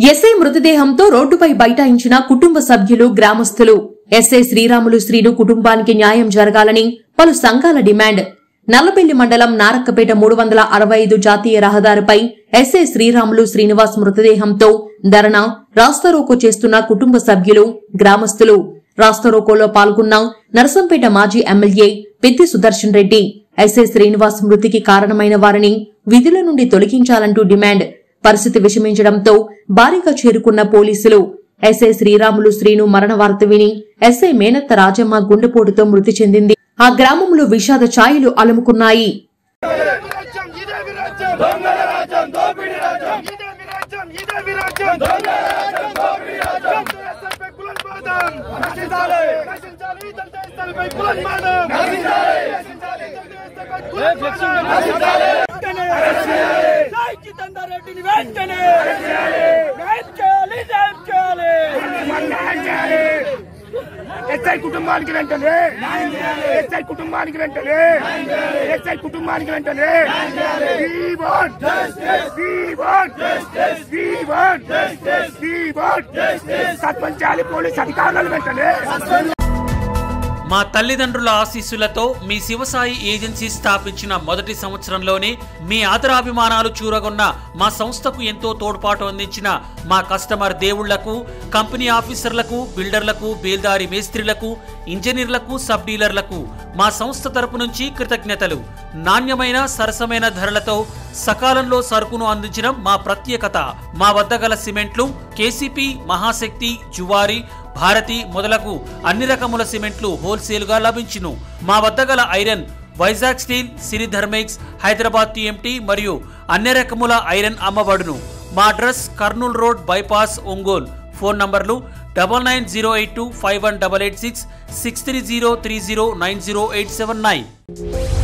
SI మృతదేహంతో రోడ్డుపై బైఠాయించిన కుటుంబ సభ్యులు, గ్రామస్తులు. ఎస్ఐ శ్రీరాములు శ్రీను కుటుంబానికి న్యాయం జరగాలని పలు సంఘాల డిమాండ్. నల్లబెల్లి మండలం నారక్కపేట 365 జాతీయ రహదారిపై ఎస్ఐ శ్రీరాములు శ్రీనివాస్ మృతదేహంతో ధర్నా, రాస్తారోకో చేస్తున్న కుటుంబ సభ్యులు, గ్రామస్తులు. రాస్తారోకోలో పాల్గొన్న నరసంపేట మాజీ ఎమ్మెల్యే పెద్ది సుదర్శన్ రెడ్డి ఎస్ఐ శ్రీనివాస్ మృతికి కారణమైన వారిని విధుల నుండి తొలగించాలంటూ డిమాండ్. పరిస్థితి విషమించడంతో భారీగా చేరుకున్న పోలీసులు ఎస్ఐ శ్రీరాములు శ్రీను మరణ వార్త విని ఎస్ఐ మేనత్త రాజమ్మ గుండెపోటుతో మృతి చెందింది. ఆ గ్రామంలో విషాద ఛాయలు అలుముకున్నాయి. ఎస్ఐ కుటుంబానికి వెంటనే, ఎస్ఐ కుటుంబానికి వెంటనే, ఎస్ఐ కుటుంబానికి వెంటనే సర్పంచాలి పోలీస్ అధికారులు వెంటనే. మా తల్లిదండ్రుల ఆశీస్సులతో మీ శివసాయి ఏజెన్సీ స్థాపించిన మొదటి సంవత్సరంలోనే మీ ఆదరాభిమానాలు చూరగొన్న మా సంస్థకు ఎంతో తోడ్పాటు అందించిన మా కస్టమర్ దేవుళ్లకు, కంపెనీ ఆఫీసర్లకు, బిల్డర్లకు, బేల్దారి మేస్త్రీలకు, ఇంజనీర్లకు, సబ్ డీలర్లకు మా సంస్థ తరపు నుంచి కృతజ్ఞతలు. నాణ్యమైన, సరసమైన ధరలతో సకాలంలో సరుకును అందించడం మా ప్రత్యేకత. మా వద్ద గల సిమెంట్లు కేసీపీ, మహాశక్తి, జువారి, భారతి మొదలగు అన్ని రకముల సిమెంట్లు హోల్సేల్ గా లభించును. మా వద్ద గల ఐరన్ వైజాగ్ స్టీల్, సిరి థర్మిక్స్, హైదరాబాద్ టీఎంటీ మరియు అన్ని రకముల ఐరన్ అమ్మబడును. మా address Kurnool road, bypass, Ongole. Phone నంబర్లు 9908251886, 6303090879.